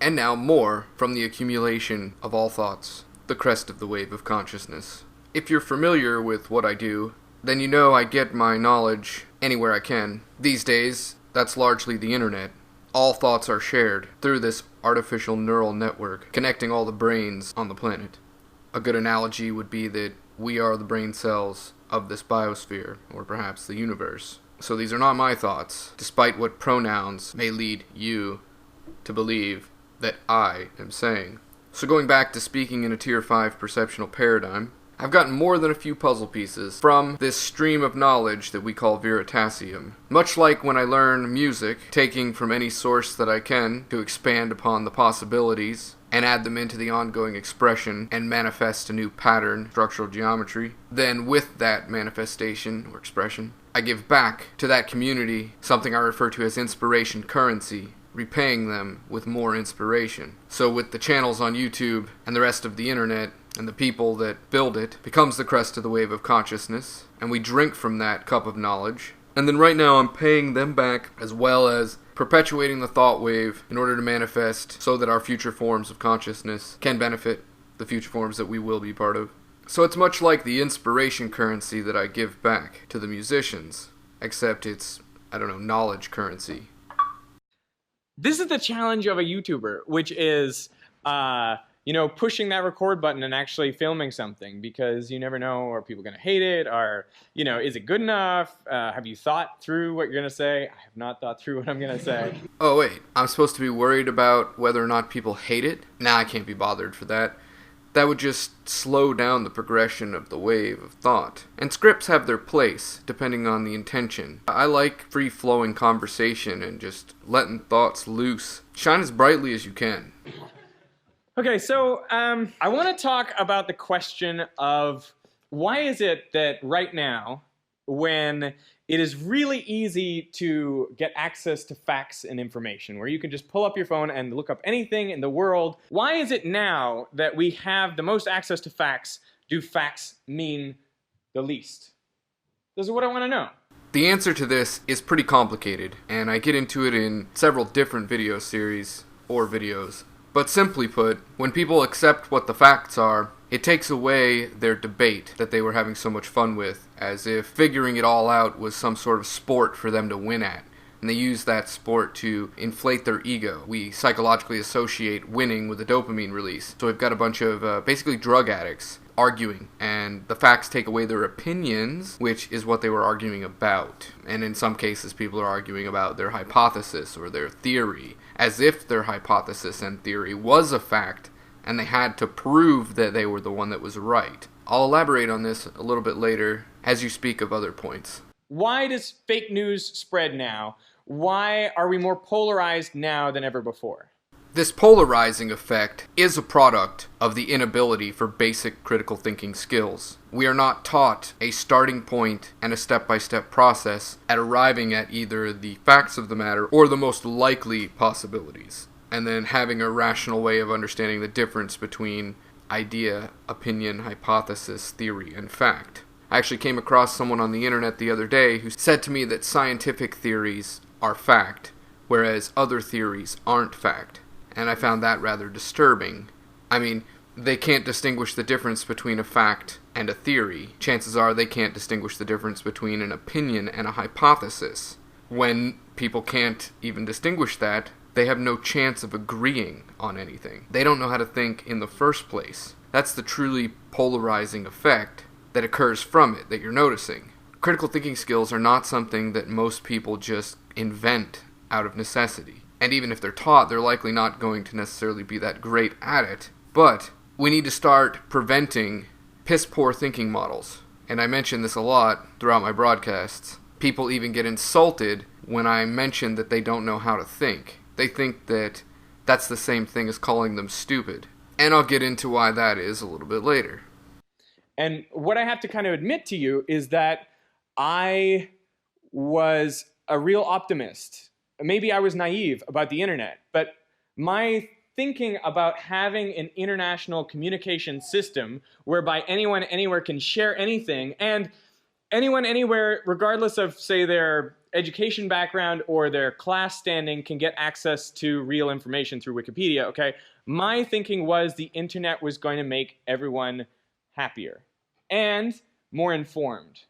and now more from the accumulation of all thoughts, the crest of the wave of consciousness. If you're familiar with what I do, then you know I get my knowledge anywhere I can. These days, that's largely the internet. All thoughts are shared through this artificial neural network connecting all the brains on the planet. A good analogy would be that we are the brain cells of this biosphere, or perhaps the universe. So these are not my thoughts, despite what pronouns may lead you to believe that I am saying. So going back to speaking in a Tier 5 perceptual paradigm, I've gotten more than a few puzzle pieces from this stream of knowledge that we call Veritasium. Much like when I learn music, taking from any source that I can to expand upon the possibilities and add them into the ongoing expression and manifest a new pattern, structural geometry, then with that manifestation or expression, I give back to that community something I refer to as inspiration currency, repaying them with more inspiration. So with the channels on YouTube and the rest of the internet, and the people that build it, becomes the crest of the wave of consciousness, and we drink from that cup of knowledge. And then right now I'm paying them back, as well as perpetuating the thought wave in order to manifest so that our future forms of consciousness can benefit the future forms that we will be part of. So it's much like the inspiration currency that I give back to the musicians, except it's, knowledge currency. This is the challenge of a YouTuber, which is, pushing that record button and actually filming something, because you never know, are people going to hate it? Or, is it good enough? Have you thought through what you're going to say? I have not thought through what I'm going to say. Oh wait, I'm supposed to be worried about whether or not people hate it? Nah, I can't be bothered for that. That would just slow down the progression of the wave of thought. And scripts have their place, depending on the intention. I like free-flowing conversation and just letting thoughts loose. Shine as brightly as you can. Okay, so I want to talk about the question of why is it that right now, when it is really easy to get access to facts and information, where you can just pull up your phone and look up anything in the world, why is it now that we have the most access to facts, do facts mean the least? This is what I want to know. The answer to this is pretty complicated, and I get into it in several different video series or videos. But simply put, when people accept what the facts are, it takes away their debate that they were having so much fun with, as if figuring it all out was some sort of sport for them to win at. And they use that sport to inflate their ego. We psychologically associate winning with a dopamine release. So we've got a bunch of basically drug addicts arguing, and the facts take away their opinions, which is what they were arguing about. And in some cases, people are arguing about their hypothesis or their theory, as if their hypothesis and theory was a fact, and they had to prove that they were the one that was right. I'll elaborate on this a little bit later as you speak of other points. Why does fake news spread now? Why are we more polarized now than ever before? This polarizing effect is a product of the inability for basic critical thinking skills. We are not taught a starting point and a step-by-step process at arriving at either the facts of the matter or the most likely possibilities, and then having a rational way of understanding the difference between idea, opinion, hypothesis, theory, and fact. I actually came across someone on the internet the other day who said to me that scientific theories are fact, whereas other theories aren't fact. And I found that rather disturbing. I mean, they can't distinguish the difference between a fact and a theory. Chances are they can't distinguish the difference between an opinion and a hypothesis. When people can't even distinguish that, they have no chance of agreeing on anything. They don't know how to think in the first place. That's the truly polarizing effect that occurs from it that you're noticing. Critical thinking skills are not something that most people just invent out of necessity. And even if they're taught, they're likely not going to necessarily be that great at it. But we need to start preventing piss-poor thinking models. And I mention this a lot throughout my broadcasts. People even get insulted when I mention that they don't know how to think. They think that that's the same thing as calling them stupid. And I'll get into why that is a little bit later. And what I have to kind of admit to you is that I was a real optimist. Maybe I was naive about the internet, but my thinking about having an international communication system whereby anyone anywhere can share anything, and anyone anywhere, regardless of, say, their education background or their class standing can get access to real information through Wikipedia, okay? My thinking was the internet was going to make everyone happier and more informed,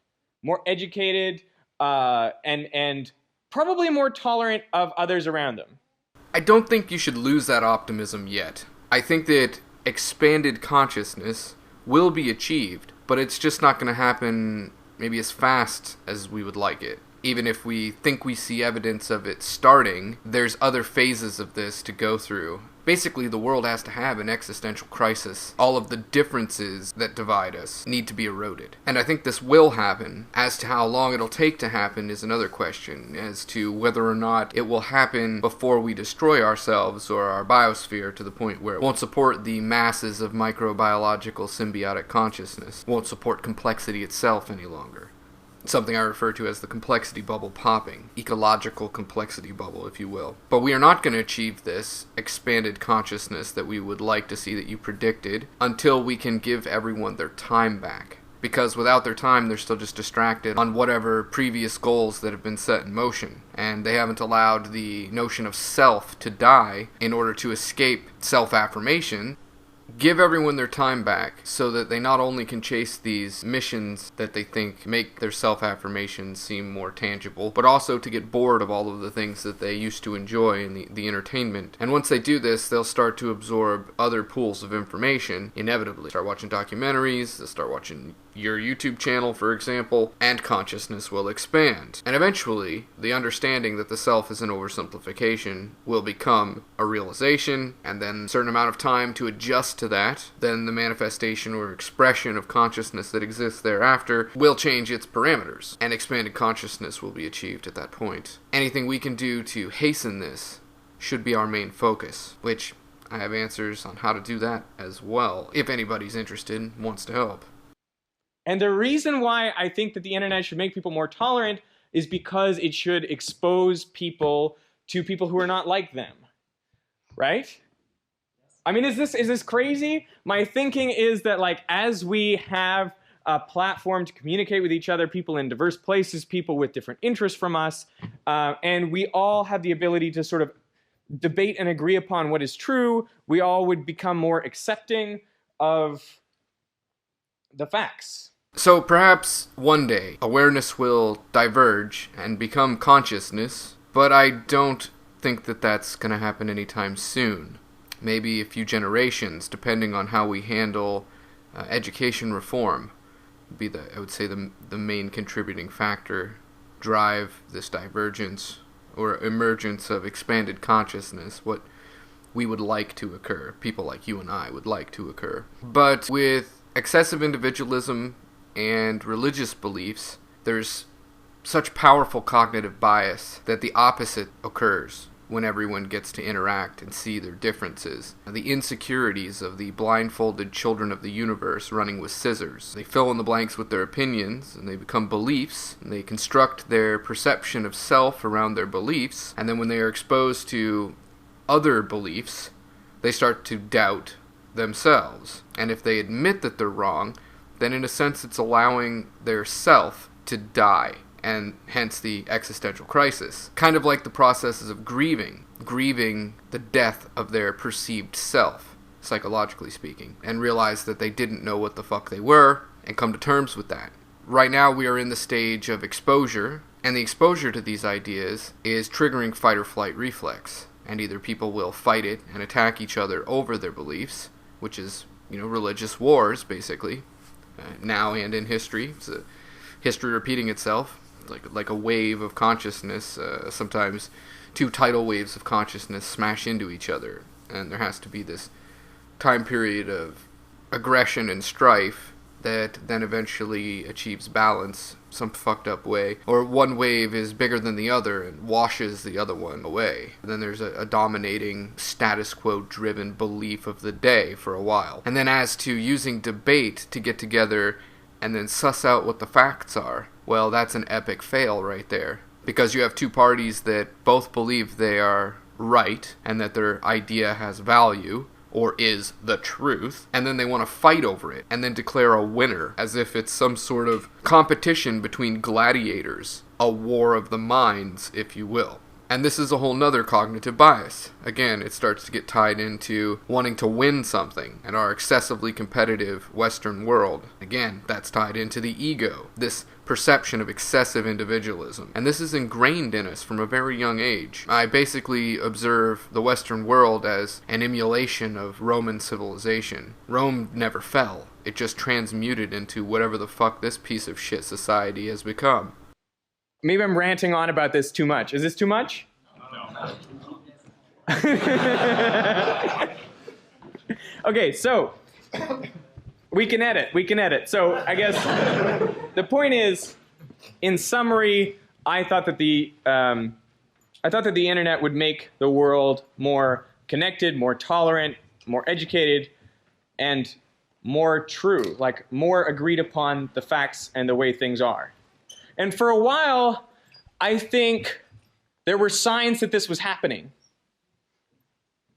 more educated, and probably more tolerant of others around them. I don't think you should lose that optimism yet. I think that expanded consciousness will be achieved, but it's just not going to happen maybe as fast as we would like it. Even if we think we see evidence of it starting, there's other phases of this to go through. Basically, the world has to have an existential crisis. All of the differences that divide us need to be eroded. And I think this will happen. As to how long it'll take to happen is another question. As to whether or not it will happen before we destroy ourselves or our biosphere to the point where it won't support the masses of microbiological symbiotic consciousness, won't support complexity itself any longer. Something I refer to as the complexity bubble popping. Ecological complexity bubble, if you will. But we are not going to achieve this expanded consciousness that we would like to see that you predicted until we can give everyone their time back. Because without their time, they're still just distracted on whatever previous goals that have been set in motion. And they haven't allowed the notion of self to die in order to escape self-affirmation. Give everyone their time back so that they not only can chase these missions that they think make their self-affirmation seem more tangible, but also to get bored of all of the things that they used to enjoy in the entertainment. And once they do this, they'll start to absorb other pools of information, inevitably. Start watching documentaries, they'll start watching your YouTube channel, for example, and consciousness will expand. And eventually, the understanding that the self is an oversimplification will become a realization, and then a certain amount of time to adjust to that, then the manifestation or expression of consciousness that exists thereafter will change its parameters, and expanded consciousness will be achieved at that point. Anything we can do to hasten this should be our main focus, which I have answers on how to do that as well, if anybody's interested and wants to help. And the reason why I think that the internet should make people more tolerant is because it should expose people to people who are not like them. Right? I mean, is this crazy? My thinking is that, like, as we have a platform to communicate with each other, people in diverse places, people with different interests from us, and we all have the ability to sort of debate and agree upon what is true, we all would become more accepting of the facts. So perhaps one day awareness will diverge and become consciousness, but I don't think that that's going to happen anytime soon. Maybe a few generations, depending on how we handle education reform, would be I would say the main contributing factor, drive this divergence or emergence of expanded consciousness, what we would like to occur, people like you and I would like to occur. But with excessive individualism and religious beliefs, there's such powerful cognitive bias that the opposite occurs when everyone gets to interact and see their differences. The insecurities of the blindfolded children of the universe running with scissors. They fill in the blanks with their opinions, and they become beliefs, and they construct their perception of self around their beliefs, and then when they are exposed to other beliefs, they start to doubt themselves. And if they admit that they're wrong, then in a sense it's allowing their self to die, and hence the existential crisis. Kind of like the processes of grieving the death of their perceived self, psychologically speaking, and realize that they didn't know what the fuck they were, and come to terms with that. Right now we are in the stage of exposure, and the exposure to these ideas is triggering fight or flight reflex, and either people will fight it and attack each other over their beliefs, which is, religious wars, basically. Now and in history. It's history repeating itself, like a wave of consciousness. Sometimes two tidal waves of consciousness smash into each other, and there has to be this time period of aggression and strife that then eventually achieves balance some fucked up way, or one wave is bigger than the other and washes the other one away. And then there's a dominating status quo driven belief of the day for a while. And then as to using debate to get together and then suss out what the facts are, well, that's an epic fail right there. Because you have two parties that both believe they are right and that their idea has value, or is the truth, and then they want to fight over it, and then declare a winner, as if it's some sort of competition between gladiators. a war of the minds, if you will. And this is a whole nother cognitive bias. Again, it starts to get tied into wanting to win something and our excessively competitive Western world. Again, that's tied into the ego, this perception of excessive individualism. And this is ingrained in us from a very young age. I basically observe the Western world as an emulation of Roman civilization. Rome never fell. It just transmuted into whatever the fuck this piece of shit society has become. Maybe I'm ranting on about this too much. Is this too much? No. Okay, so we can edit. So I guess the point is, in summary, I thought that the internet would make the world more connected, more tolerant, more educated, and more true, like more agreed upon the facts and the way things are. And for a while, I think there were signs that this was happening.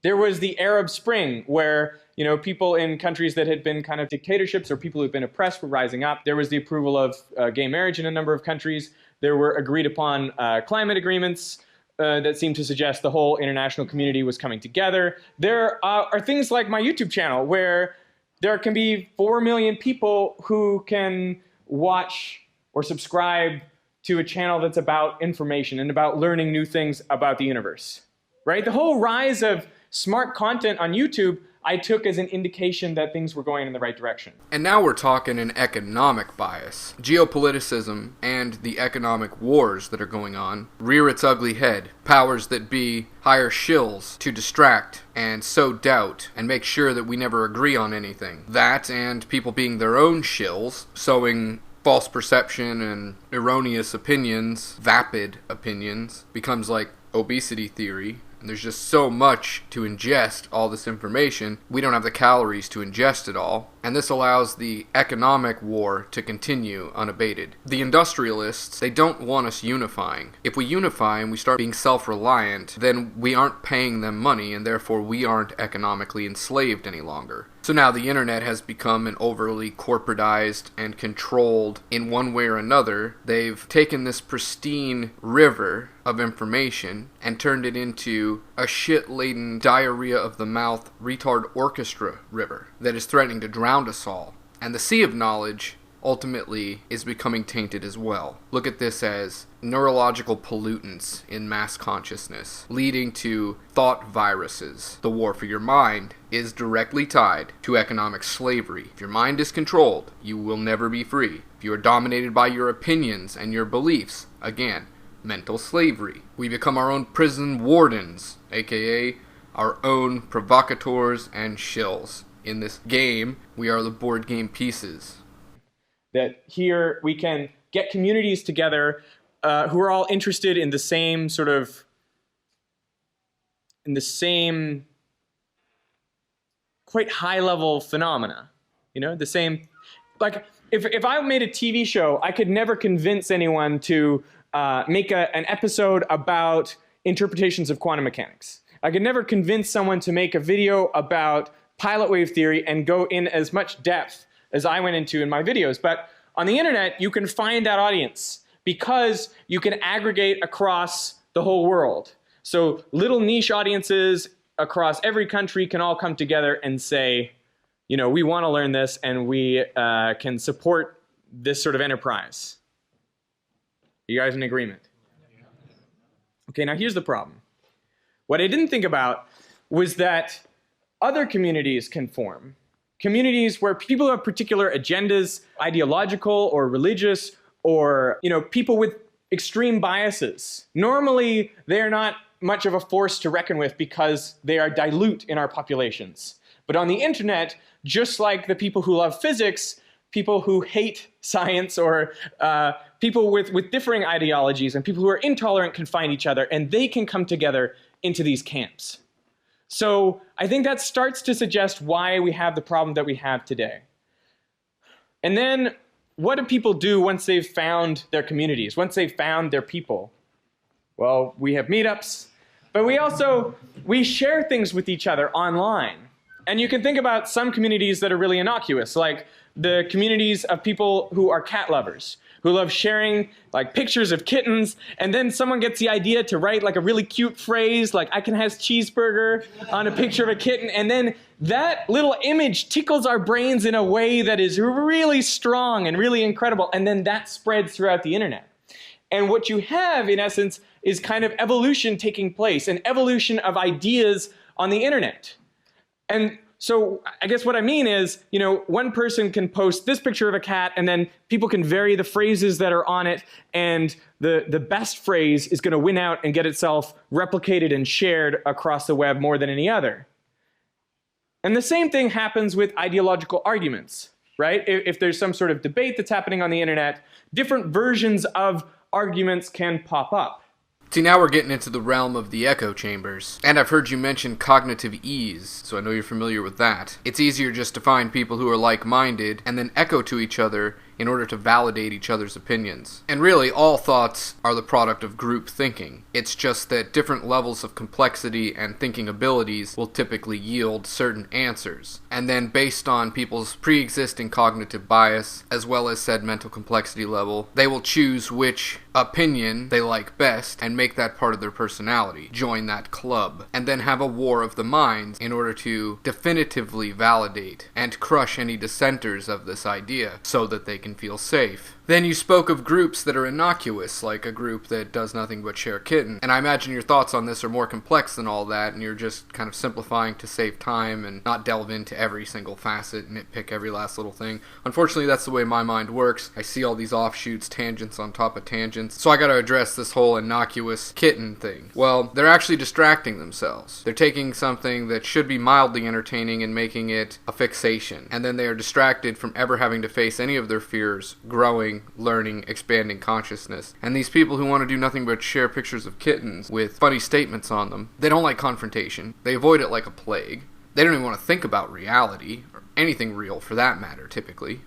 There was the Arab Spring, where people in countries that had been kind of dictatorships or people who had been oppressed were rising up. There was the approval of gay marriage in a number of countries. There were agreed upon climate agreements that seemed to suggest the whole international community was coming together. There are things like my YouTube channel, where there can be 4 million people who can watch or subscribe to a channel that's about information and about learning new things about the universe, right? The whole rise of smart content on YouTube I took as an indication that things were going in the right direction. And now we're talking an economic bias. Geopoliticism and the economic wars that are going on rear its ugly head. Powers that be hire shills to distract and sow doubt and make sure that we never agree on anything. That and people being their own shills, sowing false perception and erroneous opinions, vapid opinions, becomes like obesity theory. And there's just so much to ingest all this information, we don't have the calories to ingest it all. And this allows the economic war to continue unabated. The industrialists, they don't want us unifying. If we unify and we start being self-reliant, then we aren't paying them money, and therefore we aren't economically enslaved any longer. So now the internet has become an overly corporatized and controlled in one way or another. They've taken this pristine river of information and turned it into a shit-laden diarrhea of the mouth retard orchestra river that is threatening to drown us all. And the sea of knowledge ultimately is becoming tainted as well. Look at this as neurological pollutants in mass consciousness, leading to thought viruses. The war for your mind is directly tied to economic slavery. If your mind is controlled, you will never be free. If you are dominated by your opinions and your beliefs, again, mental slavery. We become our own prison wardens, aka our own provocateurs and shills. In this game, we are the board game pieces. That here we can get communities together who are all interested in the same quite high-level phenomena. The same, like if I made a TV show, I could never convince anyone to make an episode about interpretations of quantum mechanics. I could never convince someone to make a video about pilot wave theory and go in as much depth as I went into in my videos. But on the internet, you can find that audience because you can aggregate across the whole world. So little niche audiences across every country can all come together and say, we want to learn this and we can support this sort of enterprise. You guys in agreement? Okay, now here's the problem. What I didn't think about was that other communities can form. Communities where people have particular agendas, ideological or religious, or people with extreme biases. Normally, they're not much of a force to reckon with because they are dilute in our populations. But on the internet, just like the people who love physics, people who hate science, or people with differing ideologies and people who are intolerant can find each other, and they can come together into these camps. So I think that starts to suggest why we have the problem that we have today. And then what do people do once they've found their communities, once they've found their people? Well, we have meetups, but we share things with each other online. And you can think about some communities that are really innocuous, like the communities of people who are cat lovers. who love sharing like pictures of kittens, and then someone gets the idea to write like a really cute phrase like "I can have cheeseburger" on a picture of a kitten, and then that little image tickles our brains in a way that is really strong and really incredible, and then that spreads throughout the internet. And what you have, in essence, is kind of evolution taking place, an evolution of ideas on the internet. And so I guess what I mean is, one person can post this picture of a cat, and then people can vary the phrases that are on it, and the best phrase is going to win out and get itself replicated and shared across the web more than any other. And the same thing happens with ideological arguments, right? If there's some sort of debate that's happening on the internet, different versions of arguments can pop up. See, now we're getting into the realm of the echo chambers. And I've heard you mention cognitive ease, so I know you're familiar with that. It's easier just to find people who are like-minded and then echo to each other in order to validate each other's opinions. And really, all thoughts are the product of group thinking. It's just that different levels of complexity and thinking abilities will typically yield certain answers. And then based on people's pre-existing cognitive bias, as well as said mental complexity level, they will choose which opinion they like best and make that part of their personality, join that club, and then have a war of the minds in order to definitively validate and crush any dissenters of this idea so that they can feel safe. Then you spoke of groups that are innocuous, like a group that does nothing but share kitten. And I imagine your thoughts on this are more complex than all that, and you're just kind of simplifying to save time and not delve into every single facet, nitpick every last little thing. Unfortunately, that's the way my mind works. I see all these offshoots, tangents on top of tangents, so I gotta address this whole innocuous kitten thing. Well, they're actually distracting themselves. They're taking something that should be mildly entertaining and making it a fixation. And then they are distracted from ever having to face any of their fears, growing, learning, expanding consciousness. And these people who want to do nothing but share pictures of kittens with funny statements on them, they don't like confrontation. They avoid it like a plague. They don't even want to think about reality, or anything real for that matter, typically.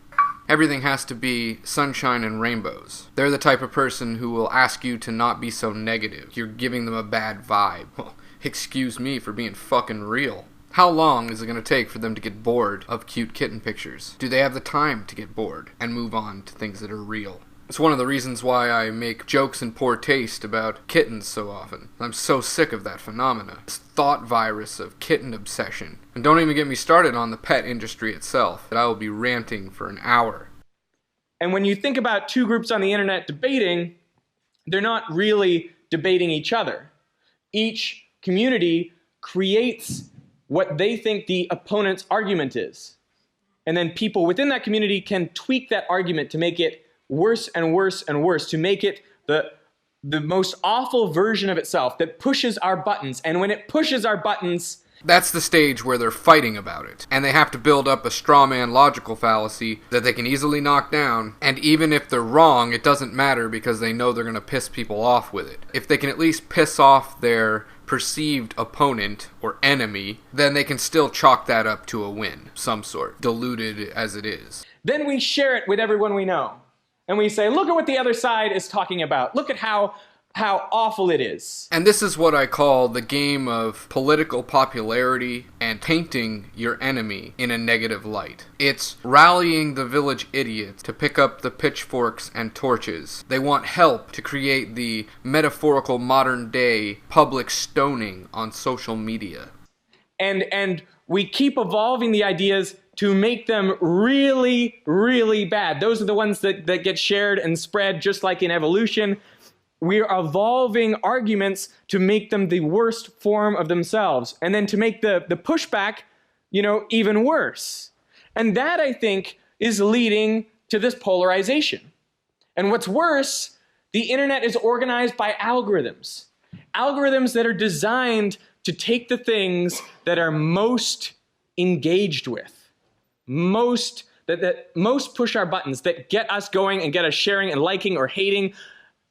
Everything has to be sunshine and rainbows. They're the type of person who will ask you to not be so negative. You're giving them a bad vibe. Well, excuse me for being fucking real. How long is it going to take for them to get bored of cute kitten pictures? Do they have the time to get bored and move on to things that are real? It's one of the reasons why I make jokes in poor taste about kittens so often. I'm so sick of that phenomena. This thought virus of kitten obsession. And don't even get me started on the pet industry itself, that I will be ranting for an hour. And when you think about two groups on the internet debating, they're not really debating each other. Each community creates what they think the opponent's argument is. And then people within that community can tweak that argument to make it worse and worse and worse, to make it the most awful version of itself that pushes our buttons. And when it pushes our buttons, that's the stage where they're fighting about it. And they have to build up a straw man logical fallacy that they can easily knock down. And even if they're wrong, it doesn't matter because they know they're going to piss people off with it. If they can at least piss off their perceived opponent or enemy, then they can still chalk that up to a win, some sort, diluted as it is. Then we share it with everyone we know. And we say, look at what the other side is talking about. Look at how awful it is. And this is what I call the game of political popularity and painting your enemy in a negative light. It's rallying the village idiots to pick up the pitchforks and torches. They want help to create the metaphorical modern-day public stoning on social media. And we keep evolving the ideas to make them really, really bad. Those are the ones that get shared and spread just like in evolution. We're evolving arguments to make them the worst form of themselves, and then to make the pushback, even worse. And that, I think, is leading to this polarization. And what's worse, the internet is organized by algorithms. Algorithms that are designed to take the things that are most engaged with, that most push our buttons, that get us going and get us sharing and liking or hating,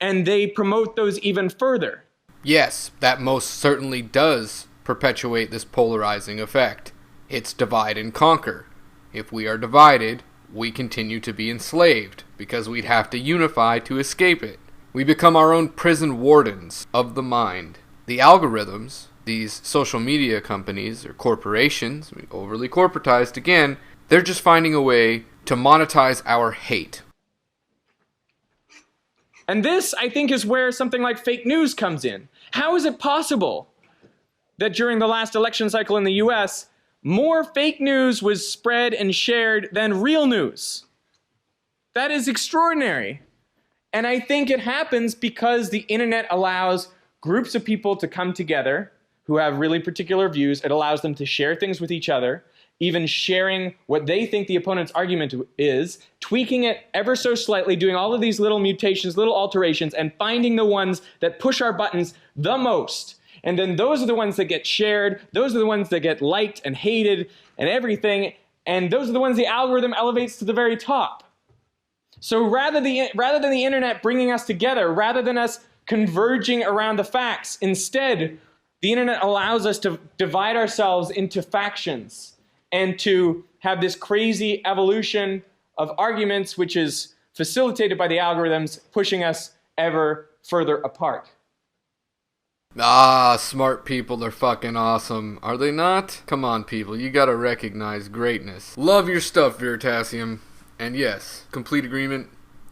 and they promote those even further. Yes, that most certainly does perpetuate this polarizing effect. It's divide and conquer. If we are divided, we continue to be enslaved, because we'd have to unify to escape it. We become our own prison wardens of the mind. The algorithms, these social media companies or corporations, overly corporatized again, they're just finding a way to monetize our hate. And this, I think, is where something like fake news comes in. How is it possible that during the last election cycle in the US, more fake news was spread and shared than real news? That is extraordinary. And I think it happens because the internet allows groups of people to come together who have really particular views. It allows them to share things with each other, even sharing what they think the opponent's argument is, tweaking it ever so slightly, doing all of these little mutations, little alterations, and finding the ones that push our buttons the most. And then those are the ones that get shared, those are the ones that get liked and hated and everything, and those are the ones the algorithm elevates to the very top. So rather than the internet bringing us together, rather than us converging around the facts, instead, the internet allows us to divide ourselves into factions and to have this crazy evolution of arguments, which is facilitated by the algorithms, pushing us ever further apart. Ah, smart people, they're fucking awesome. Are they not? Come on, people, you gotta recognize greatness. Love your stuff, Veritasium. And yes, complete agreement,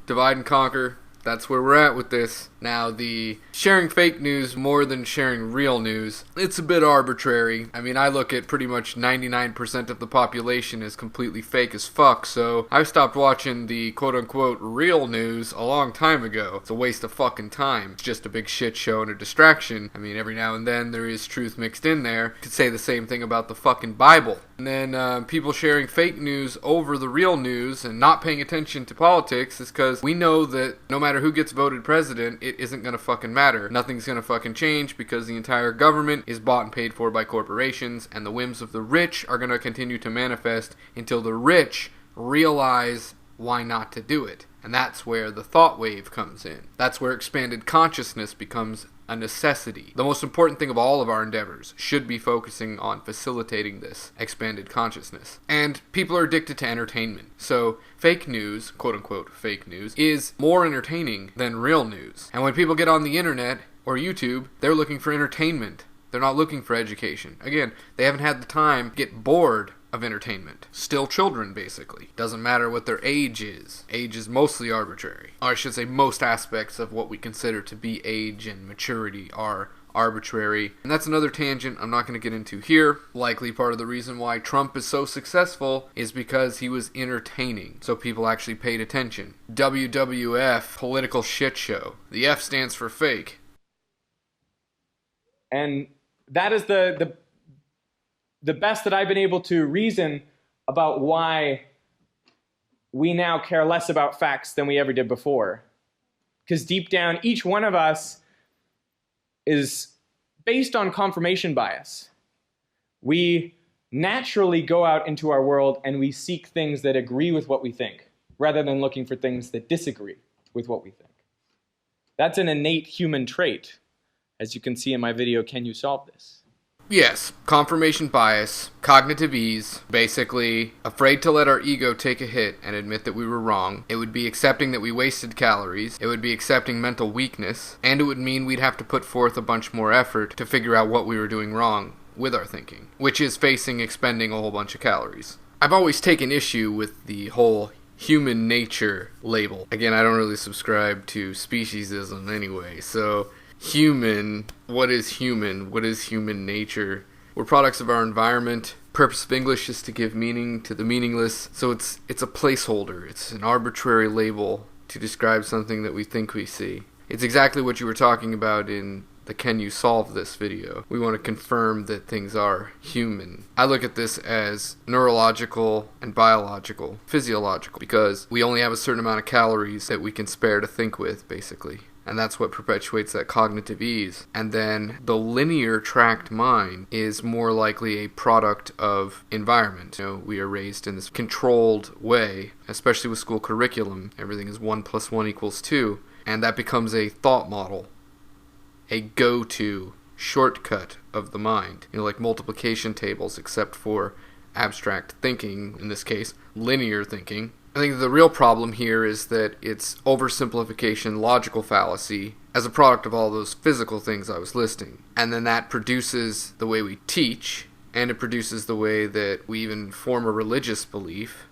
divide and conquer. That's where we're at with this. Now, the sharing fake news more than sharing real news, it's a bit arbitrary. I mean, I look at pretty much 99% of the population as completely fake as fuck, so I stopped watching the quote-unquote real news a long time ago. It's a waste of fucking time. It's just a big shit show and a distraction. I mean, every now and then there is truth mixed in there. You could say the same thing about the fucking Bible. And then people sharing fake news over the real news and not paying attention to politics is because we know that no matter who gets voted president, it isn't gonna fucking matter. Nothing's gonna fucking change because the entire government is bought and paid for by corporations, and the whims of the rich are gonna continue to manifest until the rich realize why not to do it. And that's where the thought wave comes in. That's where expanded consciousness becomes a necessity. The most important thing of all of our endeavors should be focusing on facilitating this expanded consciousness. And people are addicted to entertainment. So fake news, quote unquote fake news, is more entertaining than real news. And when people get on the internet or YouTube, they're looking for entertainment. They're not looking for education. Again, they haven't had the time to get bored of entertainment. Still children, basically. Doesn't matter what their age is. Age is mostly arbitrary. Or I should say most aspects of what we consider to be age and maturity are arbitrary. And that's another tangent I'm not going to get into here. Likely part of the reason why Trump is so successful is because he was entertaining. So people actually paid attention. WWF, political shit show. The F stands for fake. And that is the best that I've been able to reason about why we now care less about facts than we ever did before. Because deep down, each one of us is based on confirmation bias. We naturally go out into our world and we seek things that agree with what we think, rather than looking for things that disagree with what we think. That's an innate human trait. As you can see in my video, Can You Solve This? Yes, confirmation bias, cognitive ease, basically afraid to let our ego take a hit and admit that we were wrong. It would be accepting that we wasted calories. It would be accepting mental weakness. And it would mean we'd have to put forth a bunch more effort to figure out what we were doing wrong with our thinking, which is facing expending a whole bunch of calories. I've always taken issue with the whole human nature label. Again, I don't really subscribe to speciesism anyway, so human, what is human? What is human nature? We're products of our environment. Purpose of English is to give meaning to the meaningless. So it's a placeholder. It's an arbitrary label to describe something that we think we see. It's exactly what you were talking about in the Can You Solve This video. We want to confirm that things are human. I look at this as neurological and biological, physiological, because we only have a certain amount of calories that we can spare to think with, basically. And that's what perpetuates that cognitive ease. And then the linear tracked mind is more likely a product of environment. You know, we are raised in this controlled way, especially with school curriculum. Everything is 1 + 1 = 2. And that becomes a thought model, a go-to shortcut of the mind. You know, like multiplication tables, except for abstract thinking, in this case, linear thinking. I think the real problem here is that it's oversimplification, logical fallacy, as a product of all those physical things I was listing. And then that produces the way we teach, and it produces the way that we even form a religious belief,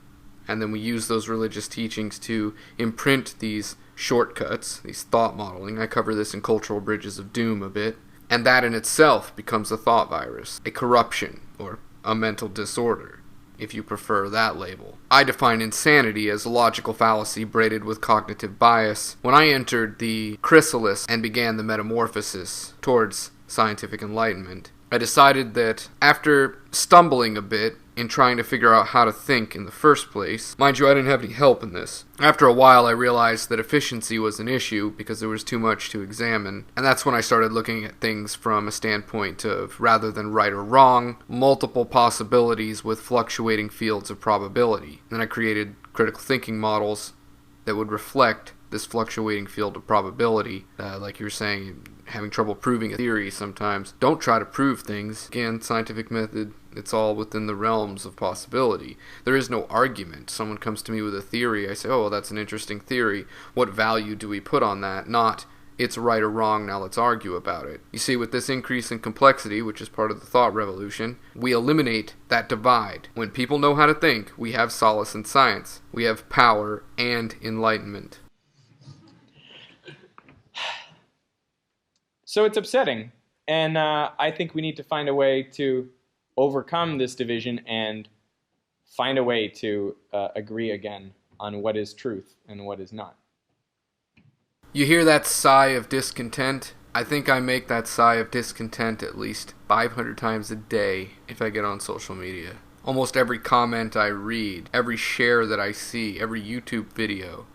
and then we use those religious teachings to imprint these shortcuts, these thought modeling. I cover this in Cultural Bridges of Doom a bit. And that in itself becomes a thought virus, a corruption, or a mental disorder, if you prefer that label. I define insanity as a logical fallacy braided with cognitive bias. When I entered the chrysalis and began the metamorphosis towards scientific enlightenment, I decided that after stumbling a bit in trying to figure out how to think in the first place, mind you, I didn't have any help in this. After a while, I realized that efficiency was an issue because there was too much to examine, and that's when I started looking at things from a standpoint of, rather than right or wrong, multiple possibilities with fluctuating fields of probability. Then I created critical thinking models that would reflect this fluctuating field of probability. Like you were saying, having trouble proving a theory sometimes. Don't try to prove things. Again, scientific method, it's all within the realms of possibility. There is no argument. Someone comes to me with a theory, I say, oh, well, that's an interesting theory. What value do we put on that? Not, it's right or wrong, now let's argue about it. You see, with this increase in complexity, which is part of the thought revolution, we eliminate that divide. When people know how to think, we have solace in science. We have power and enlightenment. So it's upsetting, and I think we need to find a way to overcome this division and find a way to agree again on what is truth and what is not. You hear that sigh of discontent? I think I make that sigh of discontent at least 500 times a day if I get on social media. Almost every comment I read, every share that I see, every YouTube video.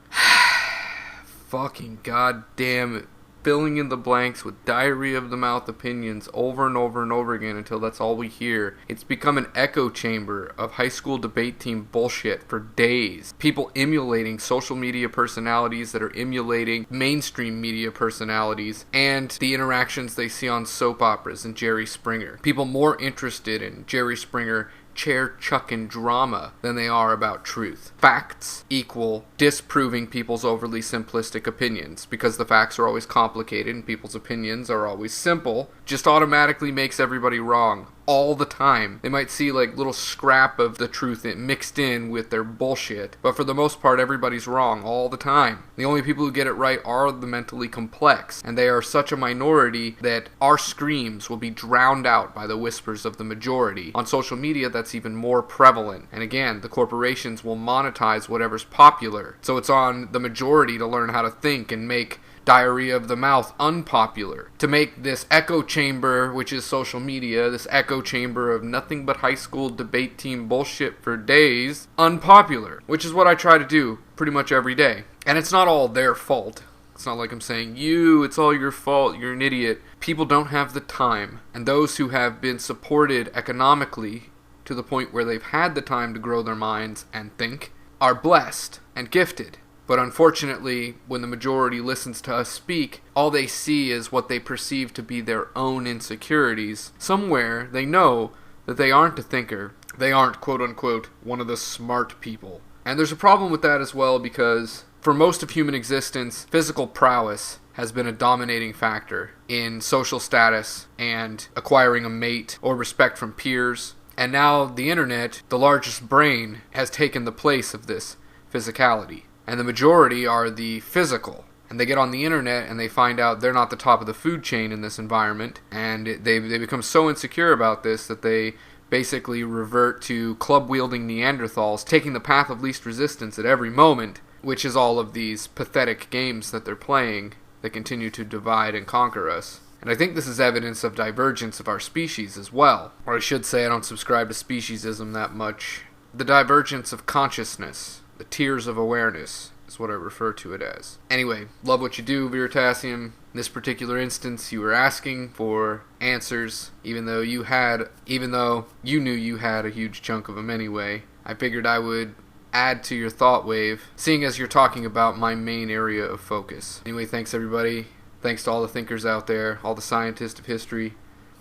Fucking goddamn it. Filling in the blanks with diarrhea of the mouth opinions over and over and over again until that's all we hear. It's become an echo chamber of high school debate team bullshit for days. People emulating social media personalities that are emulating mainstream media personalities and the interactions they see on soap operas and Jerry Springer. People more interested in Jerry Springer chair-chucking drama than they are about truth. Facts equal disproving people's overly simplistic opinions, because the facts are always complicated and people's opinions are always simple, just automatically makes everybody wrong. All the time. They might see like little scrap of the truth mixed in with their bullshit, but for the most part everybody's wrong all the time. The only people who get it right are the mentally complex, and they are such a minority that our screams will be drowned out by the whispers of the majority. On social media that's even more prevalent, and again, the corporations will monetize whatever's popular, so it's on the majority to learn how to think and make diarrhea of the mouth unpopular, to make this echo chamber, which is social media, this echo chamber of nothing but high school debate team bullshit for days, unpopular, which is what I try to do pretty much every day. And it's not all their fault. It's not like I'm saying, it's all your fault, you're an idiot. People don't have the time, and those who have been supported economically to the point where they've had the time to grow their minds and think are blessed and gifted. But unfortunately, when the majority listens to us speak, all they see is what they perceive to be their own insecurities. Somewhere, they know that they aren't a thinker. They aren't, quote-unquote, one of the smart people. And there's a problem with that as well, because for most of human existence, physical prowess has been a dominating factor in social status and acquiring a mate or respect from peers. And now the internet, the largest brain, has taken the place of this physicality. And the majority are the physical. And they get on the internet and they find out they're not the top of the food chain in this environment. And they become so insecure about this that they basically revert to club-wielding Neanderthals, taking the path of least resistance at every moment, which is all of these pathetic games that they're playing that continue to divide and conquer us. And I think this is evidence of divergence of our species as well. Or I should say, I don't subscribe to speciesism that much. The divergence of consciousness. The tiers of awareness is what I refer to it as. Anyway, love what you do, Veritasium. In this particular instance, you were asking for answers, even though you knew you had a huge chunk of them anyway. I figured I would add to your thought wave, seeing as you're talking about my main area of focus. Anyway, thanks everybody. Thanks to all the thinkers out there, all the scientists of history,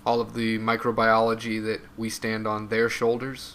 all of the microbiology that we stand on their shoulders.